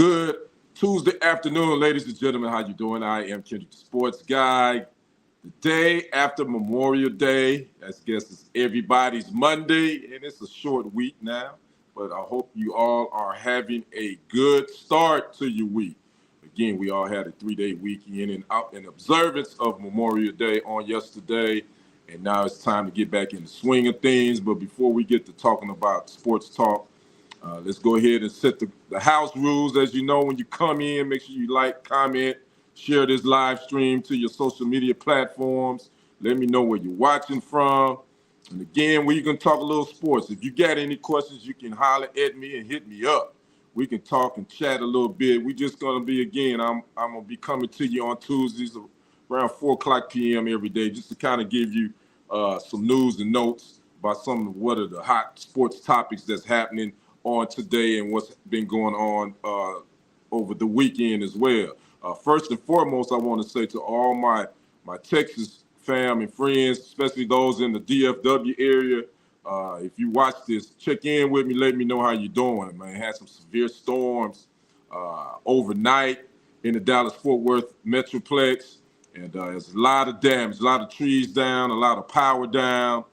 Good Tuesday afternoon, ladies and gentlemen. How you doing? I am Kendrick, the sports guy. The day after Memorial Day, I guess it's everybody's Monday, and it's a short week now. But I hope you all are having a good start to your week. Again, we all had a 3-day weekend and out in observance of Memorial Day on yesterday, and now it's time to get back in the swing of things. But before we get to talking about sports talk, let's go ahead and set the house rules. As you know, when you come in, make sure you like, comment, share this live stream to your social media platforms. Let me know where you're watching from. And again, we can talk a little sports. If you got any questions, you can holler at me and hit me up. We can talk and chat a little bit. We just gonna be, again, I'm gonna be coming to you on Tuesdays around 4 p.m. every day, just to kind of give you some news and notes about some of what are the hot sports topics that's happening on today and what's been going on over the weekend as well. First and foremost, I want to say to all my Texas fam and friends, especially those in the DFW area, if you watch this, check in with me, let me know how you're doing, man. Had some severe storms overnight in the Dallas-Fort Worth Metroplex, and there's a lot of damage, a lot of trees down, a lot of power down.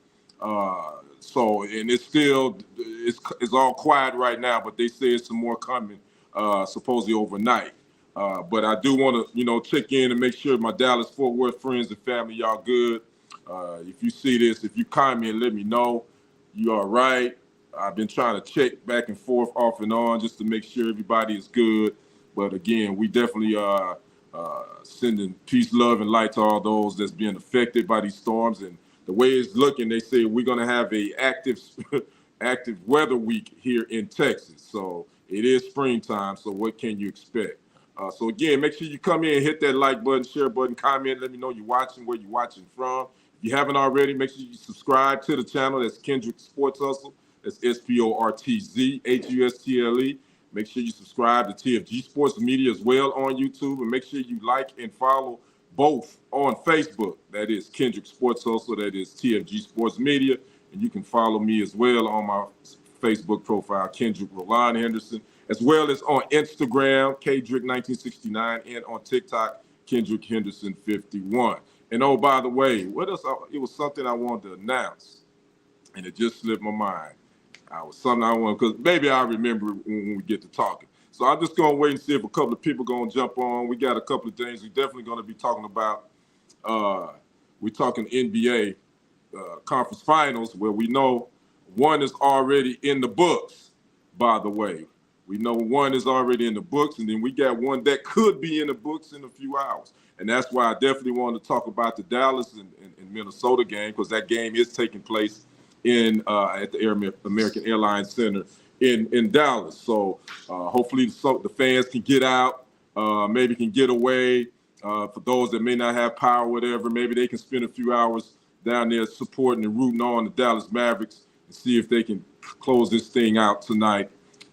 So, and it's all quiet right now, but they say it's some more coming, supposedly overnight. But I do want to, check in and make sure my Dallas-Fort Worth friends and family, y'all good. If you see this, if you comment, let me know you all right. I've been trying to check back and forth off and on just to make sure everybody is good. But again, we definitely are sending peace, love, and light to all those that's being affected by these storms. And the way it's looking, they say we're going to have a active weather week here in Texas. So it is springtime. So what can you expect? So again, make sure you come in, hit that like button, share button, comment. Let me know you're watching, where you're watching from. If you haven't already, make sure you subscribe to the channel. That's Kendrick Sports Hustle. That's SporTZ HUSTLE. Make sure you subscribe to TFG Sports Media as well on YouTube, and make sure you like and follow both on Facebook. That is Kendrick Sports Hustle. That is TFG Sports Media. And you can follow me as well on my Facebook profile, Kendrick Roland Henderson, as well as on Instagram, Kendrick1969, and on TikTok, Kendrick Henderson 51. And oh, by the way, what else? It was something I wanted to announce, and it just slipped my mind. Something I want, because maybe I remember when we get to talking. So I'm just going to wait and see if a couple of people going to jump on. We got a couple of things we're definitely going to be talking about. We're talking NBA conference finals, where we know one is already in the books, by the way. We know one is already in the books, and then we got one that could be in the books in a few hours. And that's why I definitely wanted to talk about the Dallas and Minnesota game, because that game is taking place at the American Airlines Center in Dallas. So hopefully the fans can get out, maybe can get away. For those that may not have power, whatever, maybe they can spend a few hours down there supporting and rooting on the Dallas Mavericks and see if they can close this thing out tonight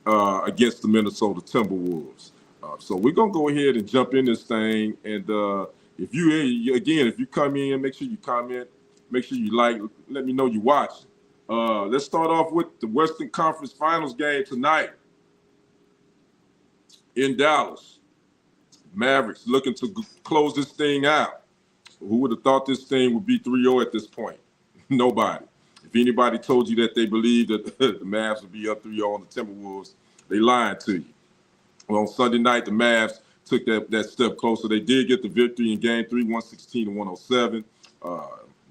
against the Minnesota Timberwolves. So we're going to go ahead and jump in this thing. And if you come in, make sure you comment, make sure you like, let me know you watch. Let's start off with the Western Conference Finals game tonight in Dallas. Mavericks looking to close this thing out. Who would have thought this thing would be 3-0 at this point? Nobody. If anybody told you that they believed that the Mavs would be up 3-0 on the Timberwolves, they lied to you. Well, on Sunday night, the Mavs took that step closer. They did get the victory in Game 3, 116-107.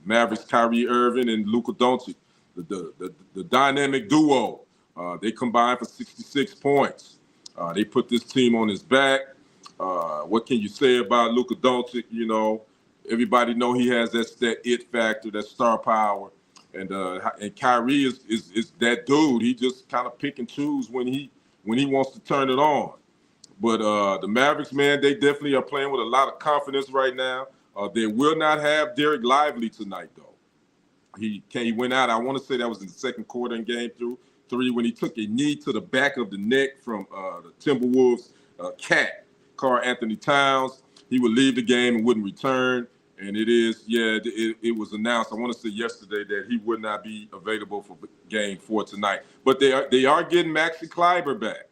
Mavericks, Kyrie Irving, and Luka Doncic, the dynamic duo, they combined for 66 points. They put this team on his back. What can you say about Luka Doncic? Everybody know he has that it factor, that star power. And Kyrie is that dude. He just kind of pick and choose when he wants to turn it on. But the Mavericks, man, they definitely are playing with a lot of confidence right now. They will not have Derek Lively tonight, though. He went out, I want to say that was in the second quarter in Game 3, when he took a knee to the back of the neck from the Timberwolves cat, Karl Anthony Towns. He would leave the game and wouldn't return. And it was announced, I want to say yesterday, that he would not be available for Game 4 tonight. But they are getting Maxi Kleber back.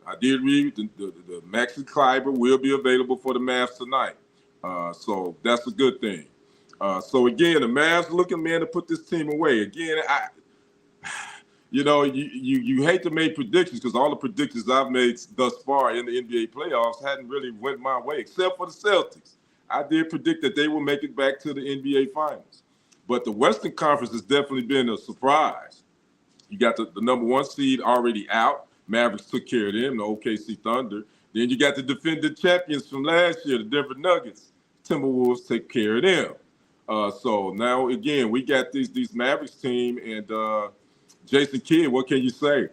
I did read the Maxi Kleber will be available for the Mavs tonight. So that's a good thing. So again, the Mavs looking, man, to put this team away. Again, you hate to make predictions because all the predictions I've made thus far in the NBA playoffs hadn't really went my way, except for the Celtics. I did predict that they will make it back to the NBA Finals. But the Western Conference has definitely been a surprise. You got the number one seed already out. Mavericks took care of them, the OKC Thunder. Then you got the defending champions from last year, the Denver Nuggets. Timberwolves take care of them. So now, again, we got these Mavericks team and Jason Kidd, what can you say?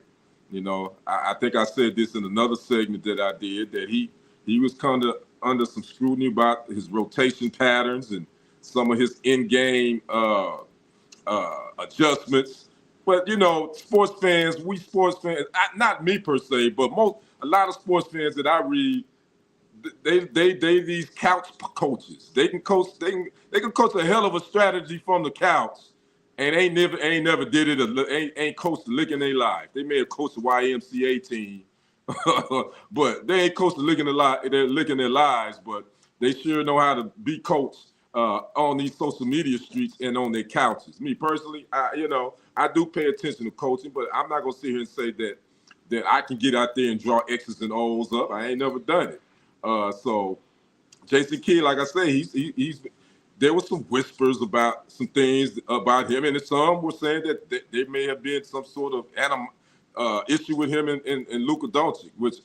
I think I said this in another segment that I did, that he was kind of under some scrutiny about his rotation patterns and some of his in-game adjustments. But sports fans, not me per se, but a lot of sports fans that I read, they these couch coaches. They can coach a hell of a strategy from the couch, and ain't never did it. Ain't coached a lick in their life. They may have coached a YMCA team, but they ain't coached a lick in their lives. But they sure know how to be coached on these social media streets and on their couches. Me personally, I do pay attention to coaching, but I'm not gonna sit here and say that I can get out there and draw X's and O's up. I ain't never done it. So Jason Kidd, like I say, he's there was some whispers about some things about him, and some were saying that there may have been some sort of issue with him and Luka Doncic, which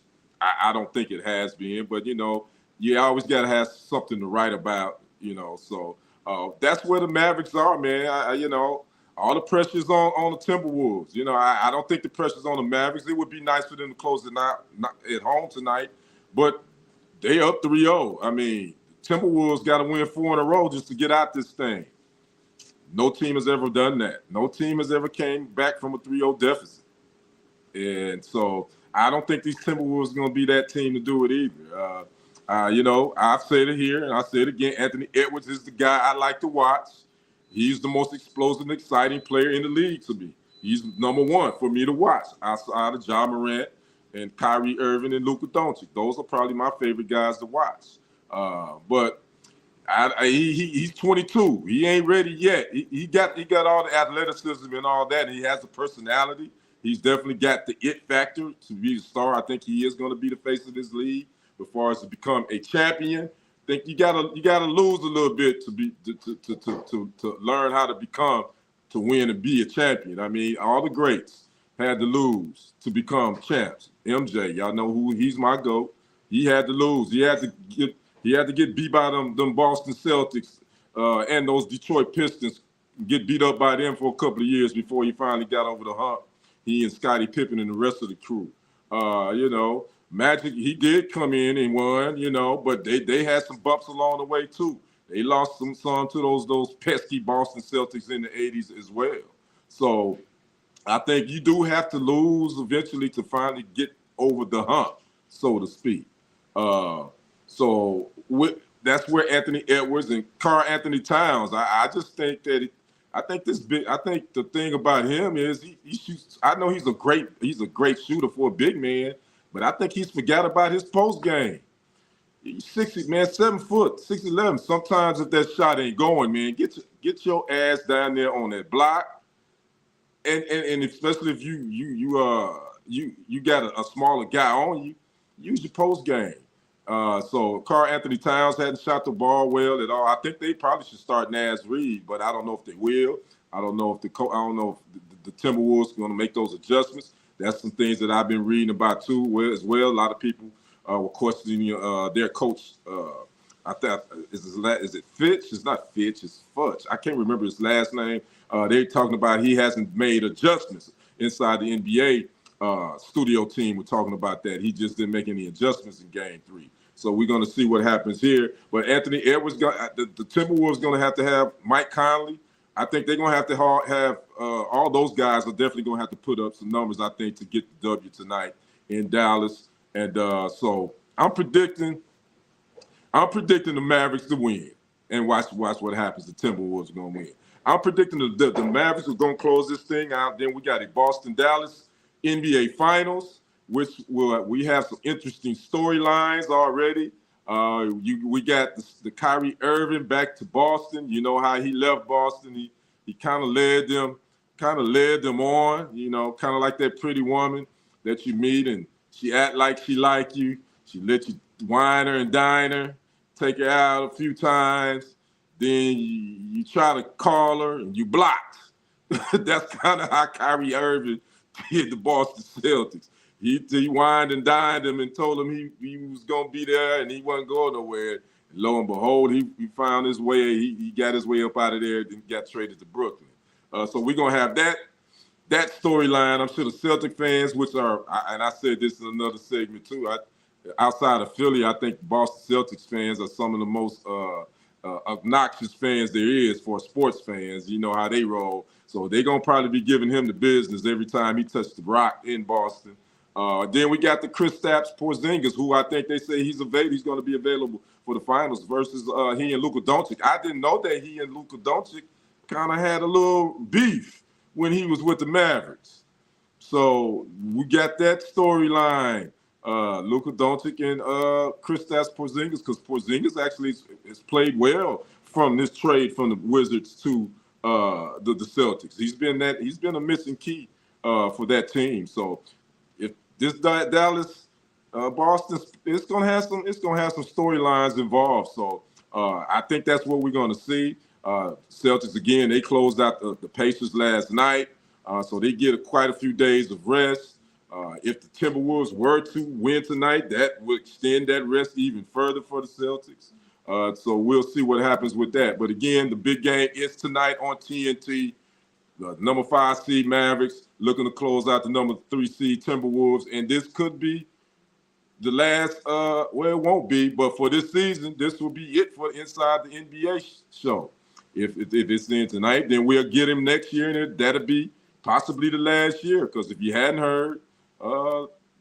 I don't think it has been. But you always got to have something to write about. So that's where the Mavericks are, man. All the pressure's on the Timberwolves. I don't think the pressure's on the Mavericks. It would be nice for them to close it out at home tonight, but they up 3-0. I mean, Timberwolves got to win 4 in a row just to get out this thing. No team has ever done that. No team has ever came back from a 3-0 deficit. And so I don't think these Timberwolves are going to be that team to do it either. I've said it here and I said it again. Anthony Edwards is the guy I like to watch. He's the most explosive and exciting player in the league to me. He's number one for me to watch outside of Ja Morant and Kyrie Irving and Luka Doncic. Those are probably my favorite guys to watch. But he's 22. He ain't ready yet. He got all the athleticism and all that, and he has the personality. He's definitely got the it factor to be a star. I think he is going to be the face of this league. As far as to become a champion, I think you gotta lose a little bit to learn how to win and be a champion. I mean, all the greats had to lose to become champs. MJ, y'all know who he's my GOAT. He had to lose. He had to get beat by them Boston Celtics and those Detroit Pistons, get beat up by them for a couple of years before he finally got over the hump. He and Scottie Pippen and the rest of the crew. Magic, he did come in and won, but they had some bumps along the way too. They lost some to those pesky Boston Celtics in the 80s as well. So I think you do have to lose eventually to finally get over the hump, so to speak. That's where Anthony Edwards and Karl Anthony Towns. I just think that I think the thing about him is he shoots. I know he's a great shooter for a big man, but I think he's forgot about his post game. He's 60, man, 7 foot, 6'11". Sometimes if that shot ain't going, man, get your ass down there on that block, and especially if you got a smaller guy on you, use your post game. So Karl Anthony Towns hadn't shot the ball well at all. I think they probably should start Naz Reid, but I don't know if they will. I don't know if the Timberwolves are going to make those adjustments. That's some things that I've been reading about too, as well. A lot of people were questioning their coach. I thought is it Fitch? It's not Fitch. It's Fudge. I can't remember his last name. They're talking about he hasn't made adjustments inside the NBA studio team. We're talking about that. He just didn't make any adjustments in Game 3. So we're going to see what happens here. But Anthony Edwards, the Timberwolves going to have Mike Conley. I think they're going to have all those guys are definitely going to have to put up some numbers, I think, to get the W tonight in Dallas. And so I'm predicting the Mavericks to win. And watch what happens. The Timberwolves are going to win. I'm predicting the Mavericks are going to close this thing out. Then we got a Boston-Dallas NBA Finals. which we have some interesting storylines already. We got the Kyrie Irving back to Boston. You know how he left Boston. He kind of led them on. You know, kind of like that pretty woman that you meet and she act like she like you. She let you wine her and dine her, take her out a few times. Then you try to call her and you blocked. That's kind of how Kyrie Irving did the Boston Celtics. He wined and dined him and told him he was going to be there and he wasn't going nowhere. And lo and behold, he found his way. He got his way up out of there and got traded to Brooklyn. So we're going to have that storyline. I'm sure the Celtic fans, and I said this in another segment too, outside of Philly, I think Boston Celtics fans are some of the most obnoxious fans there is for sports fans. You know how they roll. So they're going to probably be giving him the business every time he touched the rock in Boston. Then we got the Kristaps Porzingis, who I think they say he's going to be available for the finals versus he and Luka Doncic. I didn't know that he and Luka Doncic kind of had a little beef when he was with the Mavericks. So we got that storyline. Luka Doncic and Kristaps Porzingis, because Porzingis actually has played well from this trade from the Wizards to the Celtics. He's been a missing key for that team. So if this Dallas Boston, it's gonna have some storylines involved. So I think that's what we're gonna see. Celtics again, they closed out the Pacers last night, so they get quite a few days of rest. If the Timberwolves were to win tonight, that would extend that rest even further for the Celtics. So we'll see what happens with that. But again, the big game is tonight on TNT. The number 5 seed Mavericks looking to close out the number 3 seed Timberwolves. And this could be the last, well, it won't be, but for this season, this will be it for Inside the NBA show. If it's in tonight, then we'll get him next year, and that'll be possibly the last year. Because if you hadn't heard,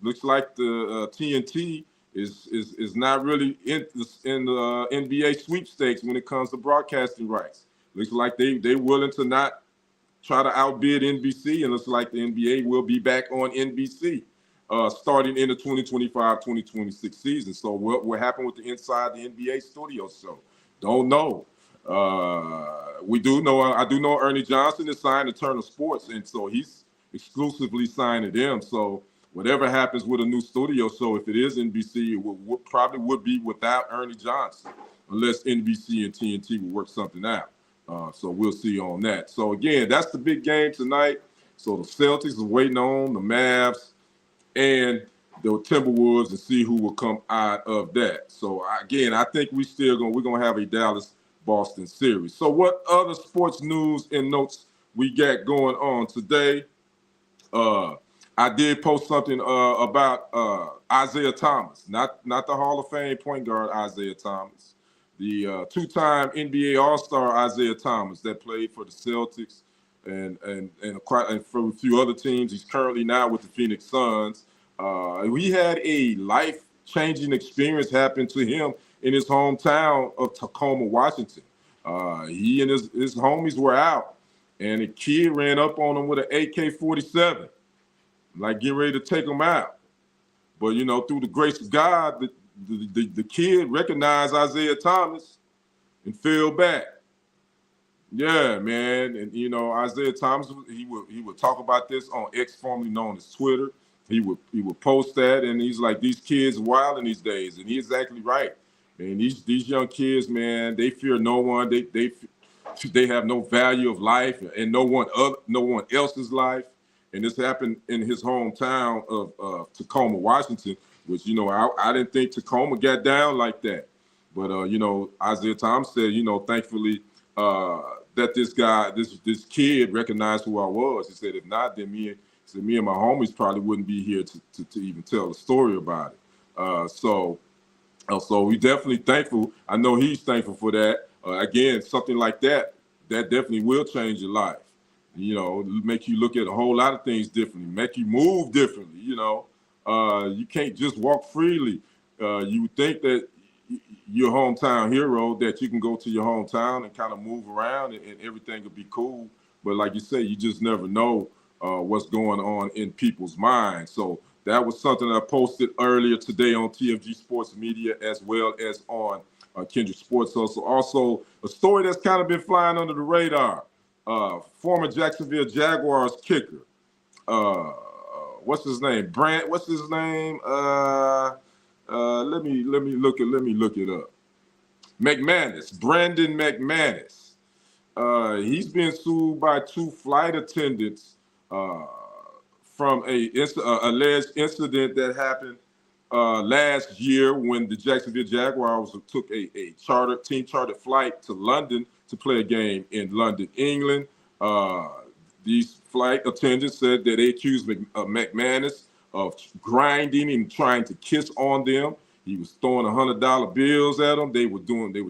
looks like the TNT is not really in the NBA sweepstakes when it comes to broadcasting rights. Looks like they're willing to not try to outbid NBC, and looks like the NBA will be back on NBC starting in the 2025-2026 season. So what will happen with the Inside the NBA studio show? Don't know. I do know Ernie Johnson is signed to Turner Sports, and so he's exclusively signed to them. So whatever happens with a new studio show, if it is NBC, it probably would be without Ernie Johnson, unless NBC and TNT will work something out. So we'll see on that. So again, that's the big game tonight. So the Celtics are waiting on the Mavs and the Timberwolves and see who will come out of that. So again, I think we're gonna have a Dallas-Boston series. So what other sports news and notes we got going on today? I did post something about Isaiah Thomas, not the Hall of Fame point guard Isaiah Thomas, the two-time NBA All-Star Isaiah Thomas that played for the Celtics and for a few other teams. He's currently now with the Phoenix Suns. We had a life-changing experience happen to him in his hometown of Tacoma, Washington. He and his homies were out, and a kid ran up on him with an AK-47. Like getting ready to take him out. But, you know, through the grace of God, the kid recognized Isaiah Thomas and fell back. Yeah, man. And, you know, Isaiah Thomas, he would talk about this on X, formerly known as Twitter. He would post that, and he's like, these kids are wild in these days. And he's exactly right. And these young kids, man, they fear no one. They have no value of life and no one else's life. And this happened in his hometown of Tacoma, Washington, which, you know, I didn't think Tacoma got down like that. But, you know, Isaiah Thomas said, you know, thankfully that this kid recognized who I was. He said, if not, then me and my homies probably wouldn't be here to even tell a story about it. So we definitely thankful. I know he's thankful for that. Again, something like that definitely will change your life. You know, make you look at a whole lot of things differently, make you move differently. You know, you can't just walk freely. You would think that your hometown hero, that you can go to your hometown and kind of move around and everything will be cool. But like you say, you just never know what's going on in people's minds. So That was something I posted earlier today on TFG Sports Media as well as on Kendrick Sports Hustle. Also, a story that's kind of been flying under the radar. Former Jacksonville Jaguars kicker. What's his name? Brant. What's his name? Let me look it up. McManus. Brandon McManus. He's been sued by 2 flight attendants from a alleged incident that happened last year when the Jacksonville Jaguars took a team chartered flight to London to play a game in London, England. These flight attendants said that they accused McManus of grinding and trying to kiss on them. He was throwing $100 bills at them. They were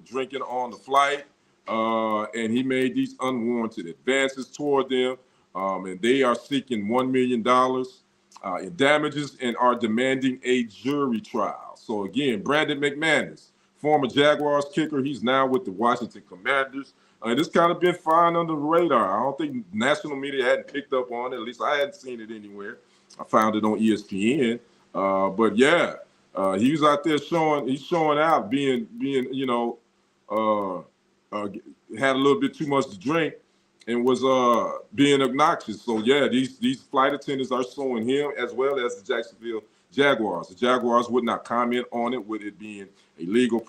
drinking on the flight, and he made these unwarranted advances toward them. And they are seeking $1 million in damages and are demanding a jury trial. So again, Brandon McManus, former Jaguars kicker, he's now with the Washington Commanders. This kind of been flying under the radar. I don't think national media hadn't picked up on it. At least I hadn't seen it anywhere. I found it on ESPN. But yeah, he was out there showing out, being had a little bit too much to drink and was being obnoxious. So yeah, these flight attendants are suing him as well as the Jacksonville Jaguars. The Jaguars would not comment on it, with it being a legal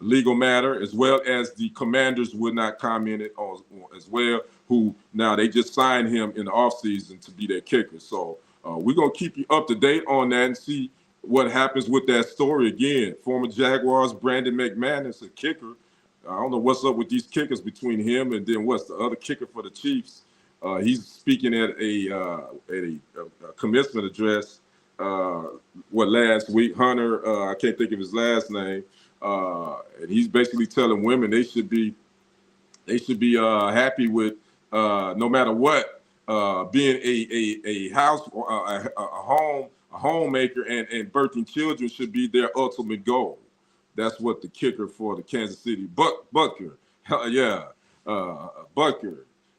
legal matter, as well as the Commanders would not comment it on as well, who now they just signed him in the offseason to be their kicker. So we're going to keep you up to date on that and see what happens with that story. Again, former Jaguars Brandon McManus, a kicker. I don't know what's up with these kickers between him and then what's the other kicker for the Chiefs. He's speaking at a commencement address last week. Hunter, I can't think of his last name. And he's basically telling women they should be happy with no matter what, being a house a homemaker and birthing children should be their ultimate goal. That's what the kicker for the Kansas City Butker, Butker,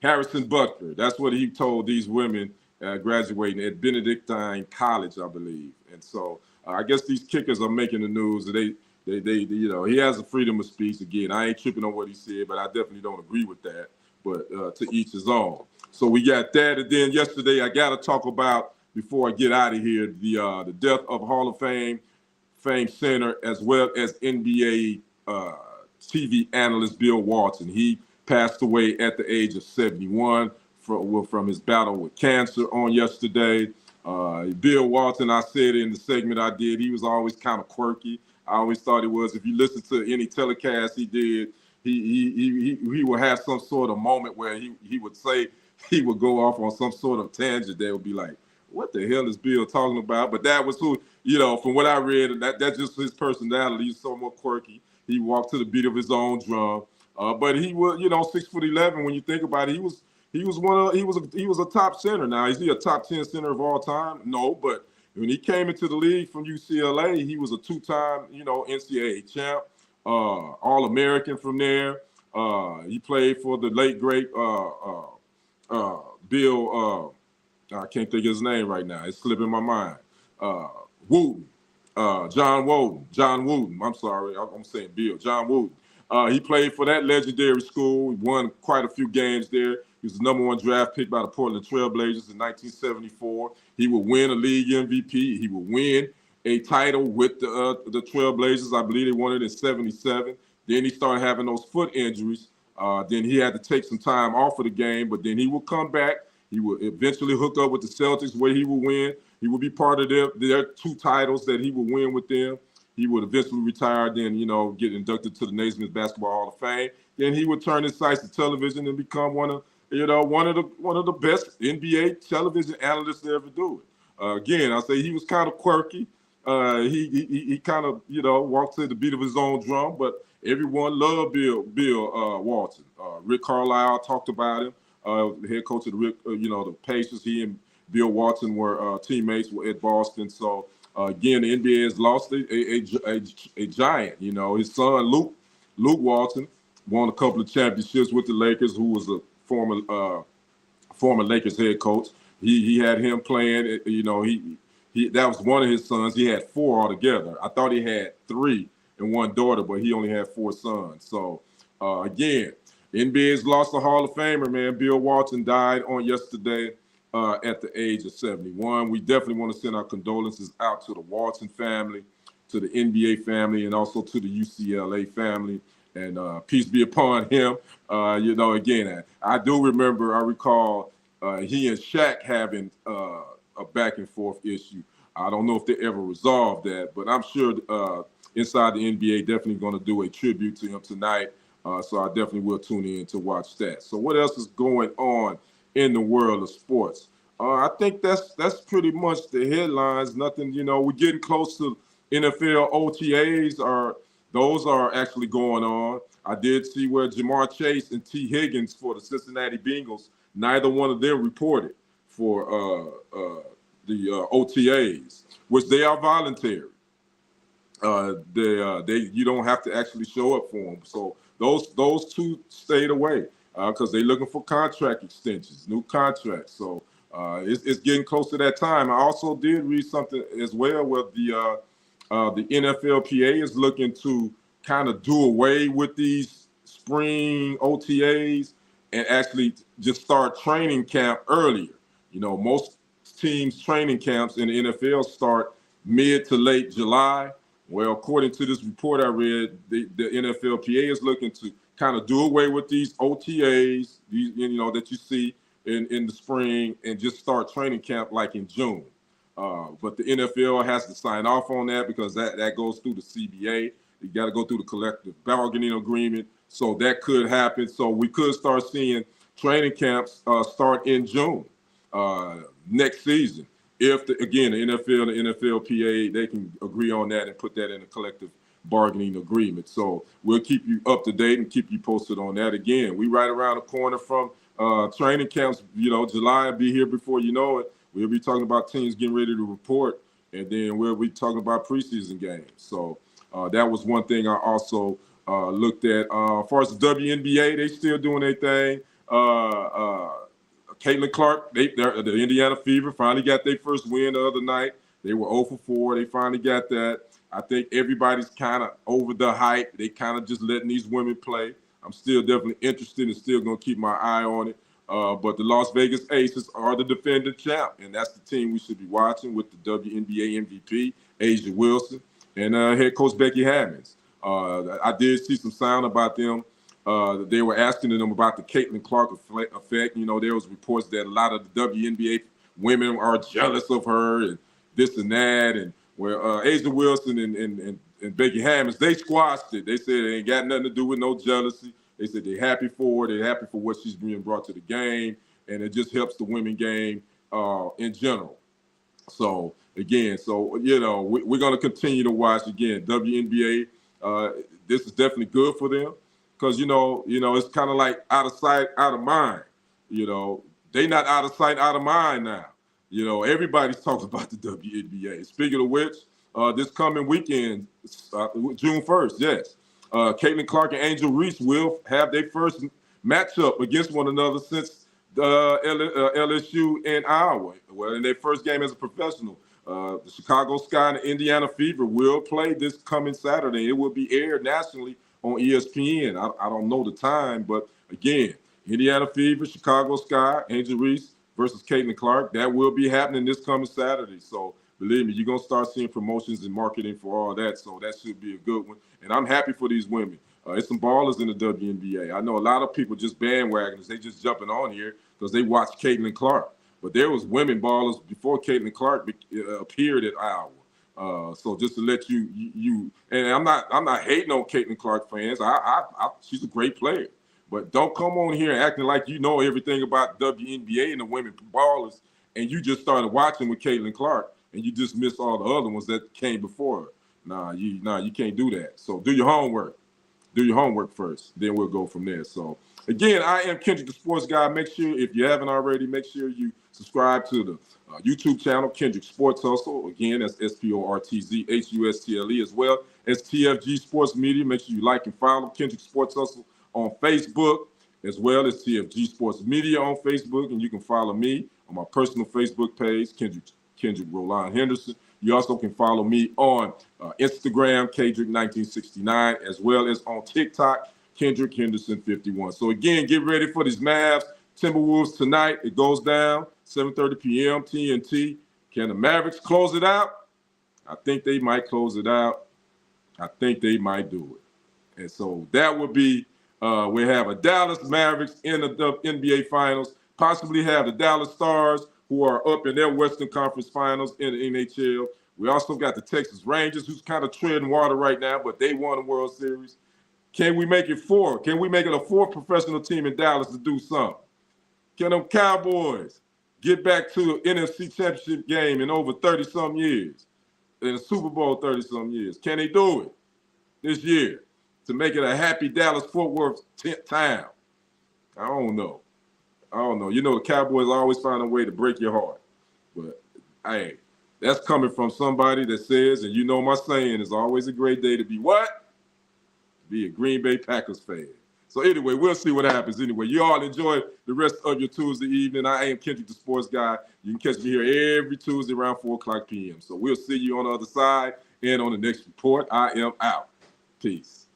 Harrison Butker. That's what he told these women graduating at Benedictine College, I believe. And so I guess these kickers are making the news. They he has a freedom of speech. Again, I ain't tripping on what he said, but I definitely don't agree with that. But to each his own. So we got that. And then yesterday, I got to talk about, before I get out of here, the death of Hall of Fame center as well as NBA TV analyst Bill Walton. He passed away at the age of 71 from his battle with cancer on yesterday. Bill Walton, I said in the segment I did, he was always kind of quirky. I always thought he was. If you listen to any telecast he did, he would have some sort of moment where he would say, he would go off on some sort of tangent that would be like, what the hell is Bill talking about? But that was who, from what I read, that's just his personality. He's somewhat quirky. He walked to the beat of his own drum. But he was, 6'11". When you think about it, he was a top center. Now, is he a top 10 center of all time? No, but when he came into the league from UCLA, he was a 2-time, NCAA champ, All-American from there. He played for the late great Bill. I can't think of his name right now. It's slipping my mind. Wooten, John Wooten. I'm sorry, I'm saying Bill. John Wooten. He played for that legendary school. He won quite a few games there. He was the #1 draft pick by the Portland Trailblazers in 1974. He would win a league MVP. He would win a title with the Trailblazers. I believe they won it in 77. Then he started having those foot injuries. Then he had to take some time off of the game, but then he would come back. He would eventually hook up with the Celtics, where he would win. He would be part of their 2 titles that he would win with them. He would eventually retire, then, get inducted to the Naismith Basketball Hall of Fame. Then he would turn his sights to television and become one of the best NBA television analysts to ever do it. Again, I say he was kind of quirky. He kind of, walked to the beat of his own drum, but everyone loved Bill Walton. Rick Carlisle talked about him. The head coach of the Pacers. He and Bill Walton were teammates at Boston. So again, the NBA has lost a giant. His son Luke Walton won a couple of championships with the Lakers, who was a former Lakers head coach. He had him playing. You know, he that was one of his sons. He had four altogether. I thought he had three and one daughter, but he only had four sons. So again, NBA's lost a Hall of Famer, man. Bill Walton died on yesterday at the age of 71. We definitely want to send our condolences out to the Walton family, to the NBA family, and also to the UCLA family. And peace be upon him. You know, again, I recall he and Shaq having a back and forth issue. I don't know if they ever resolved that, but I'm sure inside the NBA definitely going to do a tribute to him tonight. So I definitely will tune in to watch that. So what else is going on in the world of sports? I think that's pretty much the headlines. Nothing, you know, we're getting close to NFL OTAs. Those are actually going on. I did see where Jamar Chase and T. Higgins for the Cincinnati Bengals, neither one of them reported for the OTAs, which they are voluntary. You don't have to actually show up for them. So those two stayed away because they're looking for contract extensions, new contracts. So it's getting close to that time. I also did read something as well where the NFLPA is looking to kind of do away with these spring OTAs and actually just start training camp earlier. You know, most teams' training camps in the NFL start mid to late July. Well, according to this report I read, the NFLPA is looking to kind of do away with these OTAs, that you see in the spring, and just start training camp like in June. But the NFL has to sign off on that because that goes through the CBA. You got to go through the collective bargaining agreement. So that could happen. So we could start seeing training camps start in June next season. If, the NFL and the NFLPA, they can agree on that and put that in a collective bargaining agreement. So we'll keep you up to date and keep you posted on that. Again, we right around the corner from training camps. You know, July will be here before you know it. We'll be talking about teams getting ready to report, and then we'll be talking about preseason games. So that was one thing I also looked at. As far as the WNBA, they still doing their thing. Caitlin Clark, the Indiana Fever, finally got their first win the other night. They were 0 for 4. They finally got that. I think everybody's kind of over the hype. They kind of just letting these women play. I'm still definitely interested and still going to keep my eye on it. But the Las Vegas Aces are the defending champ, and that's the team we should be watching with the WNBA MVP, A'ja Wilson, and head coach Becky Hammons. I did see some sound about them. They were asking them about the Caitlin Clark effect. You know, there was reports that a lot of the WNBA women are jealous of her and this and that. And where A'ja Wilson and Becky Hammons, they squashed it. They said it ain't got nothing to do with no jealousy. They said they're happy for her. They're happy for what she's being brought to the game. And it just helps the women game in general. So, again, we're going to continue to watch. Again, WNBA, this is definitely good for them. Because, it's kind of like out of sight, out of mind. They not out of sight, out of mind now. Everybody's talking about the WNBA. Speaking of which, this coming weekend, June 1st, yes, Caitlin Clark and Angel Reese will have their first matchup against one another since LSU and Iowa. Well, in their first game as a professional. The Chicago Sky and the Indiana Fever will play this coming Saturday. It will be aired nationally on ESPN. I don't know the time, but again, Indiana Fever, Chicago Sky, Angel Reese versus Caitlin Clark. That will be happening this coming Saturday. So believe me, you're going to start seeing promotions and marketing for all that. So that should be a good one. And I'm happy for these women. It's some ballers in the WNBA. I know a lot of people just bandwagoners. They just jumping on here because they watch Caitlin Clark. But there was women ballers before Caitlin Clark appeared at Iowa. So just to let you, and I'm not hating on Caitlin Clark fans. She's a great player, but don't come on here acting like you know everything about WNBA and the women ballers, and you just started watching with Caitlin Clark, and you just missed all the other ones that came before her. You can't do that. So do your homework. Do your homework first, then we'll go from there. So again, I am Kendrick, the sports guy. Make sure, if you haven't already, make sure you subscribe to the YouTube channel, Kendrick Sports Hustle. Again, that's SporTZ HUSTLE, as well as TFG Sports Media. Make sure you like and follow Kendrick Sports Hustle on Facebook, as well as TFG Sports Media on Facebook. And you can follow me on my personal Facebook page, Kendrick Roland Henderson. You also can follow me on Instagram, Kendrick1969, as well as on TikTok, Kendrick Henderson 51. So again, get ready for these Mavs Timberwolves tonight. It goes down 7:30 p.m. TNT. Can the Mavericks close it out? I think they might close it out. I think they might do it. And so that would be, we have a Dallas Mavericks in the NBA Finals, possibly have the Dallas Stars who are up in their Western Conference Finals in the NHL. We also got the Texas Rangers who's kind of treading water right now, but they won the World Series. Can we make it four? Can we make it a fourth professional team in Dallas to do something? Can them Cowboys get back to the NFC Championship game in over 30-some years, in the Super Bowl 30-some years? Can they do it this year to make it a happy Dallas-Fort Worth town? I don't know. You know, the Cowboys always find a way to break your heart. But, hey, that's coming from somebody that says, and you know my saying, it's always a great day to be what? Be a Green Bay Packers fan. So anyway, we'll see what happens anyway. You all enjoy the rest of your Tuesday evening. I am Kendrick, the sports guy. You can catch me here every Tuesday around 4 o'clock p.m. So we'll see you on the other side and on the next report. I am out. Peace.